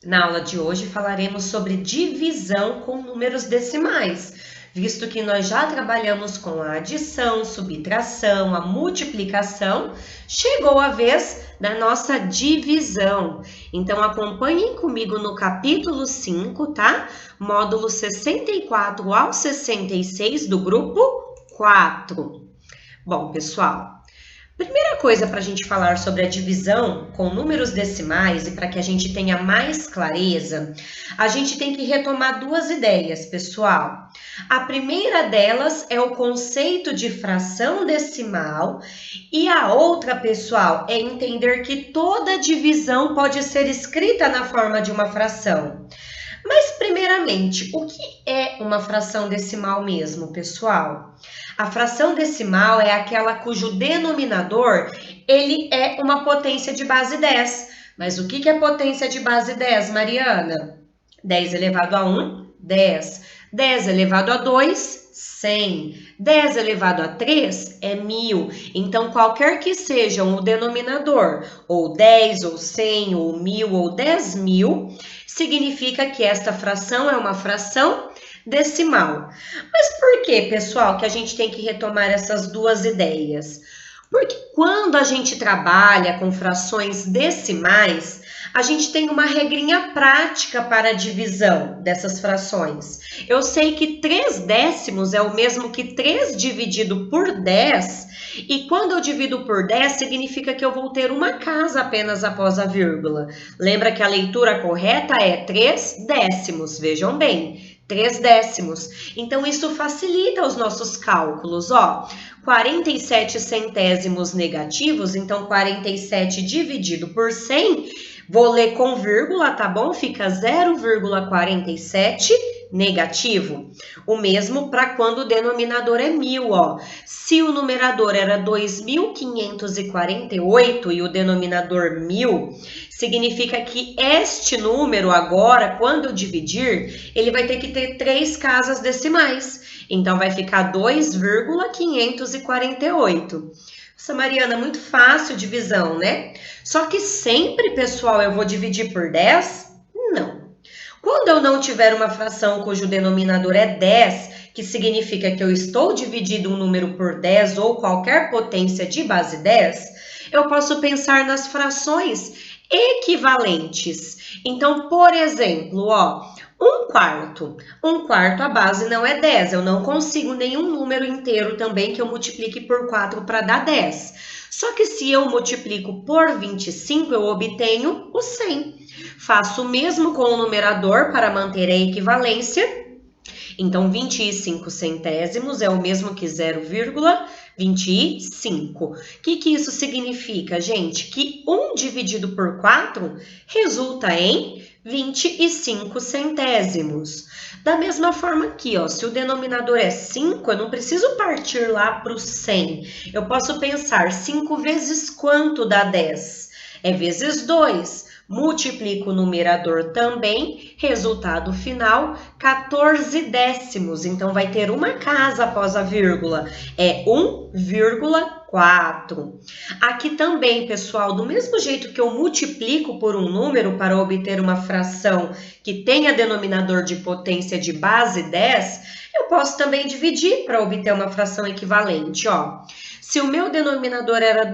Na aula de hoje falaremos sobre divisão com números decimais, visto que nós já trabalhamos com a adição, subtração, a multiplicação, chegou a vez da nossa divisão. Então acompanhem comigo no capítulo 5, tá? Módulo 64 ao 66 do grupo 4. Bom, pessoal, primeira coisa para a gente falar sobre a divisão com números decimais e para que a gente tenha mais clareza, a gente tem que retomar duas ideias, pessoal. A primeira delas é o conceito de fração decimal e a outra, pessoal, é entender que toda divisão pode ser escrita na forma de uma fração. Mas, primeiramente, o que é uma fração decimal mesmo, pessoal? A fração decimal é aquela cujo denominador ele é uma potência de base 10. Mas o que é potência de base 10, Mariana? 10 elevado a 1, 10. 10 elevado a 2, 100. 10 elevado a 3 é 1000. Então, qualquer que seja o denominador, ou 10, ou 100, ou 1000, ou 10.000, significa que esta fração é uma fração decimal. Mas por que, pessoal, que a gente tem que retomar essas duas ideias? Porque quando a gente trabalha com frações decimais, a gente tem uma regrinha prática para a divisão dessas frações. Eu sei que 3 décimos é o mesmo que 3 dividido por 10, e quando eu divido por 10, significa que eu vou ter uma casa apenas após a vírgula. Lembra que a leitura correta é 3 décimos, vejam bem. 3 décimos. Então, isso facilita os nossos cálculos, ó. 47 centésimos negativos, então 47 dividido por 100, vou ler com vírgula, tá bom? Fica 0,47 negativo. O mesmo para quando o denominador é 1000, ó. Se o numerador era 2548 e o denominador 1000, significa que este número agora, quando eu dividir, ele vai ter que ter 3 casas decimais. Então, vai ficar 2,548. Nossa, Mariana, muito fácil divisão, né? Só que sempre, pessoal, eu vou dividir por 10? Não. Quando eu não tiver uma fração cujo denominador é 10, que significa que eu estou dividindo um número por 10 ou qualquer potência de base 10, eu posso pensar nas frações equivalentes. Então, por exemplo, ó, 1/4. 1/4 a base não é 10. Eu não consigo nenhum número inteiro também que eu multiplique por 4 para dar 10. Só que se eu multiplico por 25, eu obtenho o 100. Faço o mesmo com o numerador para manter a equivalência. Então, 25 centésimos é o mesmo que 0,25. O que isso significa, gente? Que 1 dividido por 4 resulta em 25 centésimos. Da mesma forma aqui, ó, se o denominador é 5, eu não preciso partir lá para o 100. Eu posso pensar 5 vezes quanto dá 10? É vezes 2. Multiplico o numerador também, resultado final, 14 décimos. Então, vai ter uma casa após a vírgula, é 1,4. Aqui também, pessoal, do mesmo jeito que eu multiplico por um número para obter uma fração que tenha denominador de potência de base 10, eu posso também dividir para obter uma fração equivalente, ó. Se o meu denominador era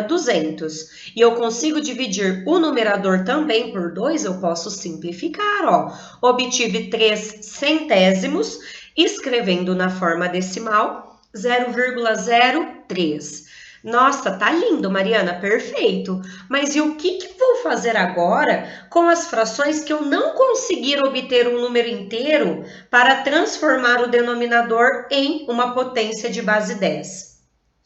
200 e eu consigo dividir o numerador também por 2, eu posso simplificar, ó. Obtive 3 centésimos, escrevendo na forma decimal 0,03. Nossa, tá lindo, Mariana, perfeito. Mas e o que vou fazer agora com as frações que eu não conseguir obter um número inteiro para transformar o denominador em uma potência de base 10?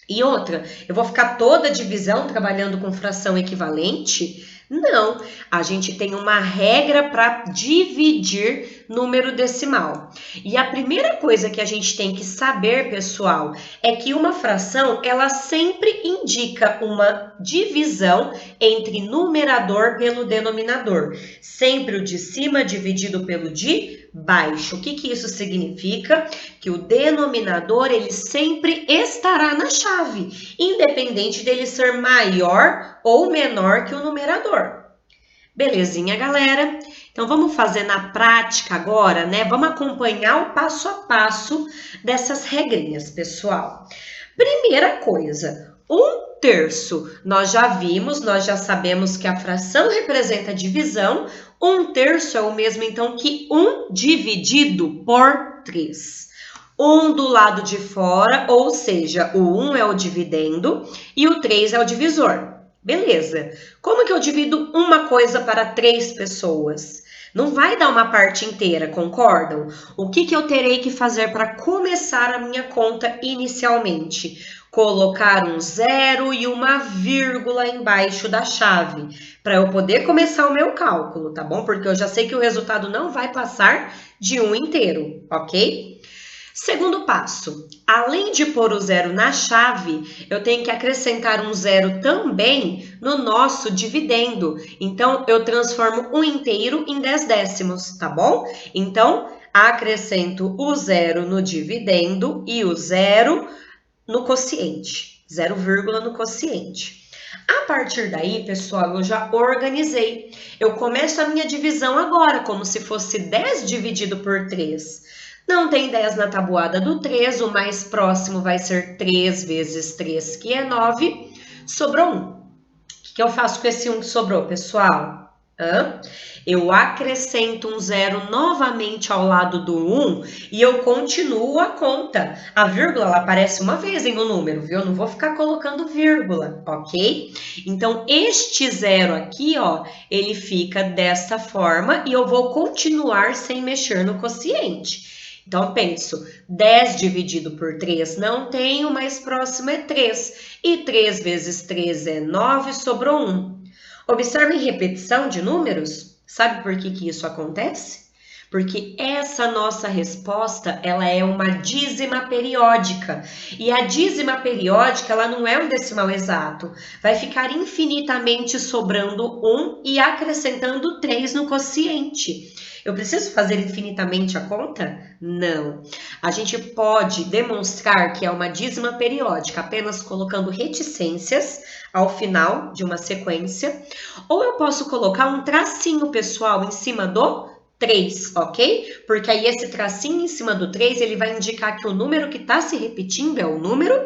E outra, eu vou ficar toda a divisão trabalhando com fração equivalente? Não, a gente tem uma regra para dividir número decimal. E a primeira coisa que a gente tem que saber, pessoal, é que uma fração, ela sempre indica uma divisão entre numerador pelo denominador. Sempre o de cima dividido pelo de baixo. O que isso significa? Que o denominador, ele sempre estará na chave, independente dele ser maior ou menor que o numerador. Belezinha, galera? Então, vamos fazer na prática agora, né? Vamos acompanhar o passo a passo dessas regrinhas, pessoal. Primeira coisa, 1/3. Nós já vimos, nós já sabemos que a fração representa a divisão. 1/3 é o mesmo, então, que 1 dividido por 3. 1 do lado de fora, ou seja, o 1 é o dividendo e o 3 é o divisor. Beleza. Como que eu divido uma coisa para 3 pessoas? Não vai dar uma parte inteira, concordam? O que eu terei que fazer para começar a minha conta inicialmente? Colocar um 0 e uma vírgula embaixo da chave, para eu poder começar o meu cálculo, tá bom? Porque eu já sei que o resultado não vai passar de 1 inteiro, ok? Segundo passo, além de pôr o 0 na chave, eu tenho que acrescentar um 0 também no nosso dividendo. Então, eu transformo um inteiro em 10 décimos, tá bom? Então, acrescento o 0 no dividendo e o 0 no quociente, 0, no quociente. A partir daí, pessoal, eu já organizei. Eu começo a minha divisão agora, como se fosse 10 dividido por 3. Não tem 10 na tabuada do 3, o mais próximo vai ser 3 vezes 3, que é 9. Sobrou 1. O que eu faço com esse 1 que sobrou, pessoal? Eu acrescento um 0 novamente ao lado do 1 e eu continuo a conta. A vírgula ela aparece uma vez em um número, viu? Eu não vou ficar colocando vírgula, ok? Então, este 0 aqui, ó, ele fica dessa forma e eu vou continuar sem mexer no quociente. Então, penso, 10 dividido por 3 não tem, o mais próximo é 3. E 3 vezes 3 é 9, sobrou 1. Observem repetição de números. Sabe por que isso acontece? Porque essa nossa resposta, ela é uma dízima periódica. E a dízima periódica, ela não é um decimal exato. Vai ficar infinitamente sobrando 1 e acrescentando 3 no quociente. Eu preciso fazer infinitamente a conta? Não. A gente pode demonstrar que é uma dízima periódica apenas colocando reticências ao final de uma sequência. Ou eu posso colocar um tracinho, pessoal, em cima do 3, ok? Porque aí esse tracinho em cima do 3, ele vai indicar que o número que está se repetindo é o número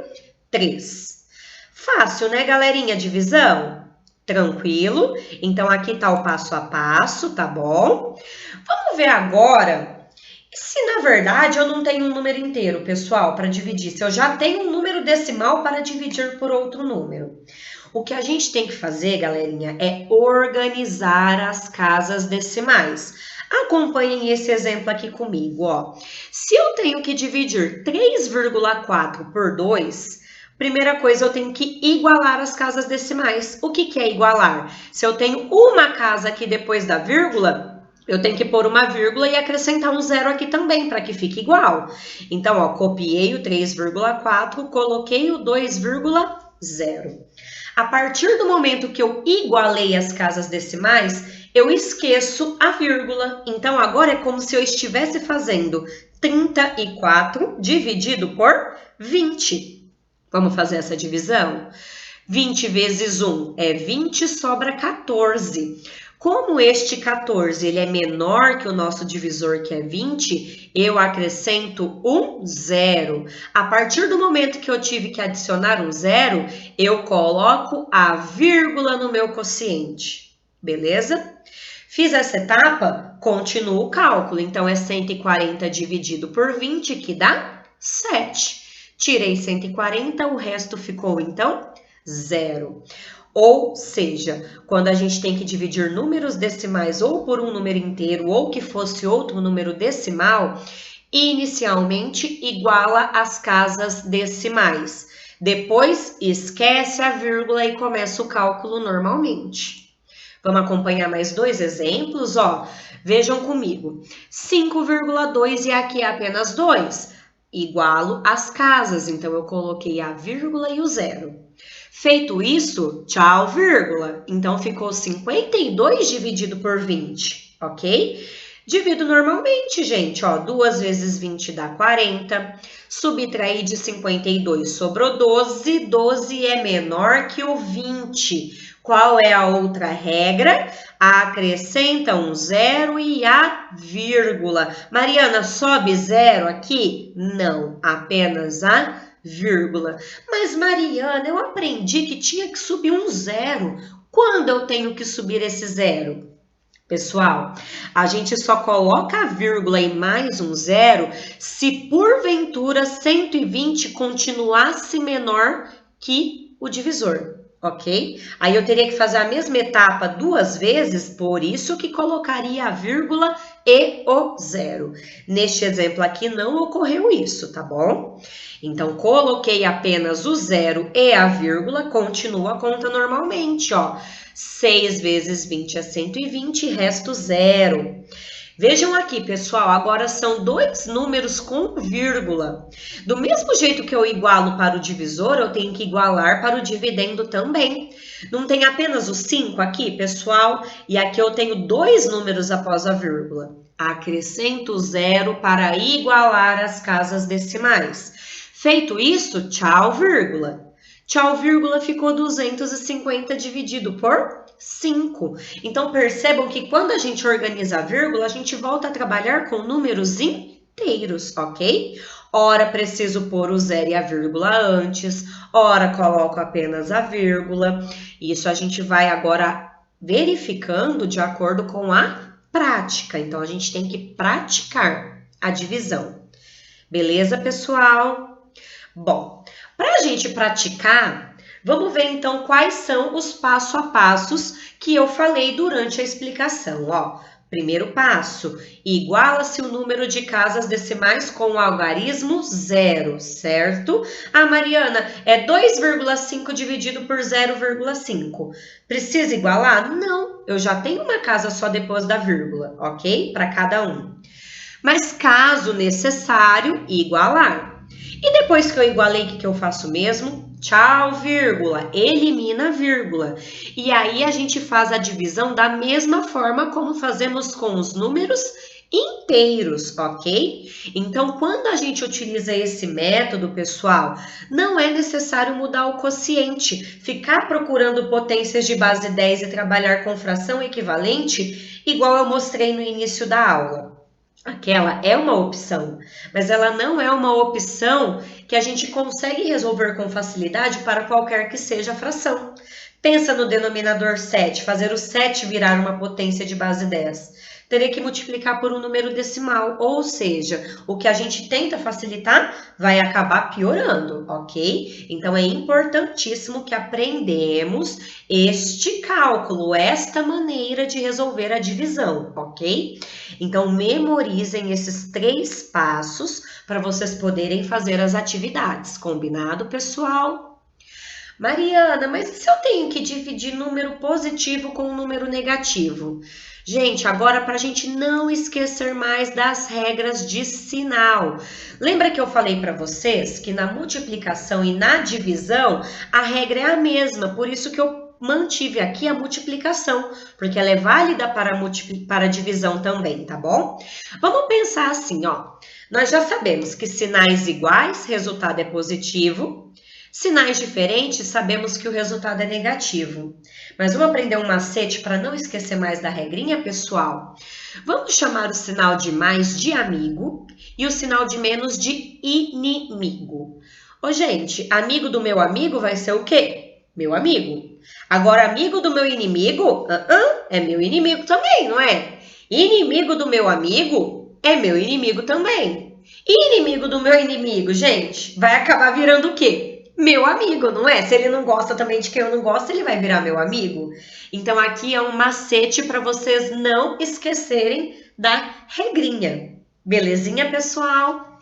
3. Fácil, né, galerinha? Divisão? Tranquilo? Então, aqui está o passo a passo, tá bom? Vamos ver agora se, na verdade, eu não tenho um número inteiro, pessoal, para dividir. Se eu já tenho um número decimal para dividir por outro número. O que a gente tem que fazer, galerinha, é organizar as casas decimais. Acompanhem esse exemplo aqui comigo, ó. Se eu tenho que dividir 3,4 por 2... Primeira coisa, eu tenho que igualar as casas decimais. O que é igualar? Se eu tenho uma casa aqui depois da vírgula, eu tenho que pôr uma vírgula e acrescentar um 0 aqui também, para que fique igual. Então, ó, copiei o 3,4, coloquei o 2,0. A partir do momento que eu igualei as casas decimais, eu esqueço a vírgula. Então, agora é como se eu estivesse fazendo 34 dividido por 20. Vamos fazer essa divisão? 20 vezes 1 é 20, sobra 14. Como este 14 ele é menor que o nosso divisor, que é 20, eu acrescento um 0. A partir do momento que eu tive que adicionar um 0, eu coloco a vírgula no meu quociente. Beleza? Fiz essa etapa, continuo o cálculo. Então, é 140 dividido por 20, que dá 7. Tirei 140, o resto ficou, então, 0. Ou seja, quando a gente tem que dividir números decimais ou por um número inteiro ou que fosse outro número decimal, inicialmente iguala as casas decimais. Depois, esquece a vírgula e começa o cálculo normalmente. Vamos acompanhar mais dois exemplos, ó. Vejam comigo. 5,2 e aqui é apenas 2. Igualo as casas, então eu coloquei a vírgula e o 0. Feito isso, tchau, vírgula. Então ficou 52 dividido por 20, ok? Divido normalmente, gente, ó, 2 vezes 20 dá 40, subtrair de 52 sobrou 12, 12 é menor que o 20. Qual é a outra regra? Acrescenta um zero e a vírgula. Mariana, sobe zero aqui? Não, apenas a vírgula. Mas Mariana, eu aprendi que tinha que subir um zero. Quando eu tenho que subir esse zero? Pessoal, a gente só coloca a vírgula e mais um zero se porventura 120 continuasse menor que o divisor, ok? Aí eu teria que fazer a mesma etapa 2 vezes, por isso que colocaria a vírgula e o zero. Neste exemplo aqui não ocorreu isso, tá bom? Então, coloquei apenas o zero e a vírgula, continua a conta normalmente, ó. 6 vezes 20 é 120, resto zero. Vejam aqui, pessoal, agora são dois números com vírgula. Do mesmo jeito que eu igualo para o divisor, eu tenho que igualar para o dividendo também. Não tem apenas o 5 aqui, pessoal? E aqui eu tenho dois números após a vírgula. Acrescento zero para igualar as casas decimais. Feito isso, tchau, vírgula. Tchau, vírgula ficou 250 dividido por 5. Então, percebam que quando a gente organiza a vírgula, a gente volta a trabalhar com números inteiros, ok? Ora, preciso pôr o zero e a vírgula antes, ora, coloco apenas a vírgula. Isso a gente vai agora verificando de acordo com a prática. Então, a gente tem que praticar a divisão. Beleza, pessoal? Bom, para a gente praticar, vamos ver então quais são os passo a passos que eu falei durante a explicação. Ó, primeiro passo, iguala-se o número de casas decimais com o algarismo zero, certo? Ah, Mariana, é 2,5 dividido por 0,5. Precisa igualar? Não, eu já tenho uma casa só depois da vírgula, ok? Para cada um. Mas caso necessário, igualar. E depois que eu igualei, o que eu faço mesmo? Tchau, vírgula, elimina a vírgula. E aí a gente faz a divisão da mesma forma como fazemos com os números inteiros, ok? Então, quando a gente utiliza esse método, pessoal, não é necessário mudar o quociente, ficar procurando potências de base 10 e trabalhar com fração equivalente, igual eu mostrei no início da aula. Aquela é uma opção, mas ela não é uma opção que a gente consegue resolver com facilidade para qualquer que seja a fração. Pensa no denominador 7, fazer o 7 virar uma potência de base 10. Teria que multiplicar por um número decimal, ou seja, o que a gente tenta facilitar vai acabar piorando, ok? Então, é importantíssimo que aprendemos este cálculo, esta maneira de resolver a divisão, ok? Então, memorizem esses 3 passos para vocês poderem fazer as atividades, combinado, pessoal? Mariana, mas e se eu tenho que dividir número positivo com um número negativo? Gente, agora para a gente não esquecer mais das regras de sinal. Lembra que eu falei para vocês que na multiplicação e na divisão a regra é a mesma, por isso que eu mantive aqui a multiplicação, porque ela é válida para a divisão também, tá bom? Vamos pensar assim, ó. Nós já sabemos que sinais iguais, resultado é positivo. Sinais diferentes, sabemos que o resultado é negativo. Mas vamos aprender um macete para não esquecer mais da regrinha, pessoal? Vamos chamar o sinal de mais de amigo e o sinal de menos de inimigo. Ô, gente, amigo do meu amigo vai ser o quê? Meu amigo. Agora, amigo do meu inimigo? É meu inimigo também, não é? Inimigo do meu amigo é meu inimigo também. E inimigo do meu inimigo, gente, vai acabar virando o quê? Meu amigo, não é? Se ele não gosta também de quem eu não gosto, ele vai virar meu amigo. Então, aqui é um macete para vocês não esquecerem da regrinha. Belezinha, pessoal?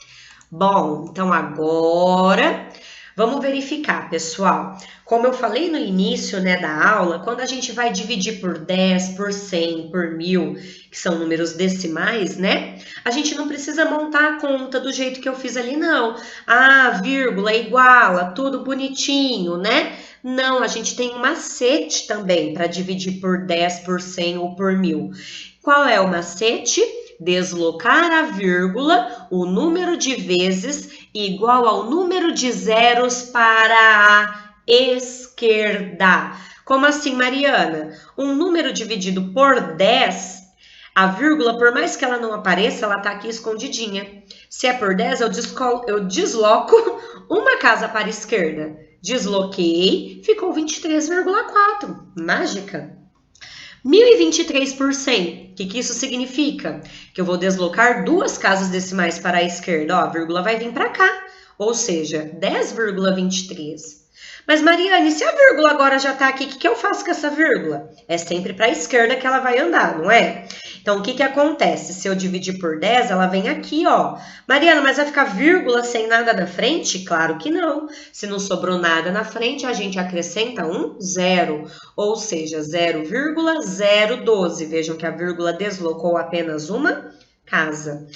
Bom, então agora vamos verificar, pessoal. Como eu falei no início, né, da aula, quando a gente vai dividir por 10, por 100, por 1000, que são números decimais, né? A gente não precisa montar a conta do jeito que eu fiz ali, não. Ah, vírgula, iguala, tudo bonitinho, né? Não, a gente tem um macete também para dividir por 10, por 100 ou por 1000. Qual é o macete? deslocar a vírgula o número de vezes igual ao número de zeros para a esquerda. Como assim, Mariana? Um número dividido por 10, a vírgula, por mais que ela não apareça, ela está aqui escondidinha. Se é por 10, eu desloco uma casa para a esquerda. Desloquei, ficou 23,4. Mágica. 1023%. O que isso significa? Que eu vou deslocar duas casas decimais para a esquerda. Ó, a vírgula vai vir para cá, ou seja, 10,23. Mas, Mariane, se a vírgula agora já está aqui, o que eu faço com essa vírgula? É sempre para a esquerda que ela vai andar, não é? Então, o que acontece? Se eu dividir por 10, ela vem aqui, ó. Mariana, mas vai ficar vírgula sem nada na frente? Claro que não. Se não sobrou nada na frente, a gente acrescenta um zero. Ou seja, 0,012. Vejam que a vírgula deslocou apenas uma casa.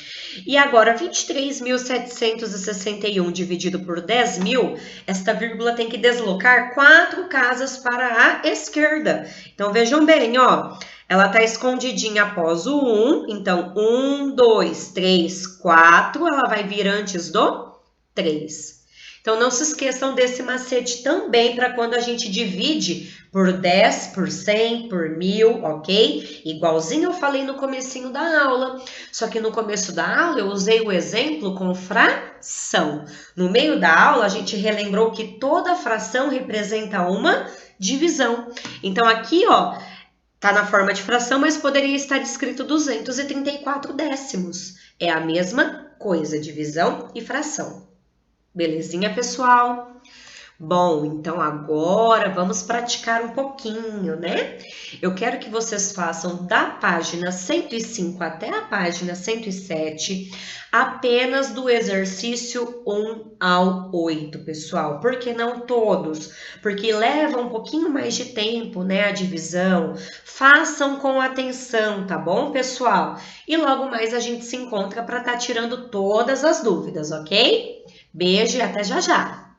E agora, 23.761 dividido por 10.000, esta vírgula tem que deslocar 4 casas para a esquerda. Então, vejam bem, ó, ela está escondidinha após o 1, então 1, 2, 3, 4, ela vai vir antes do 3. Então, não se esqueçam desse macete também para quando a gente divide por 10, por 100, por 1000, ok? Igualzinho eu falei no comecinho da aula, só que no começo da aula eu usei o exemplo com fração. No meio da aula, a gente relembrou que toda fração representa uma divisão. Então, aqui, ó, tá na forma de fração, mas poderia estar escrito 234 décimos. É a mesma coisa, divisão e fração. Belezinha, pessoal? Bom, então agora vamos praticar um pouquinho, né? Eu quero que vocês façam da página 105 até a página 107 apenas do exercício 1 ao 8, pessoal. Por que não todos? Porque leva um pouquinho mais de tempo, né, a divisão. Façam com atenção, tá bom, pessoal? E logo mais a gente se encontra para estar tirando todas as dúvidas, ok? Beijo e até já já!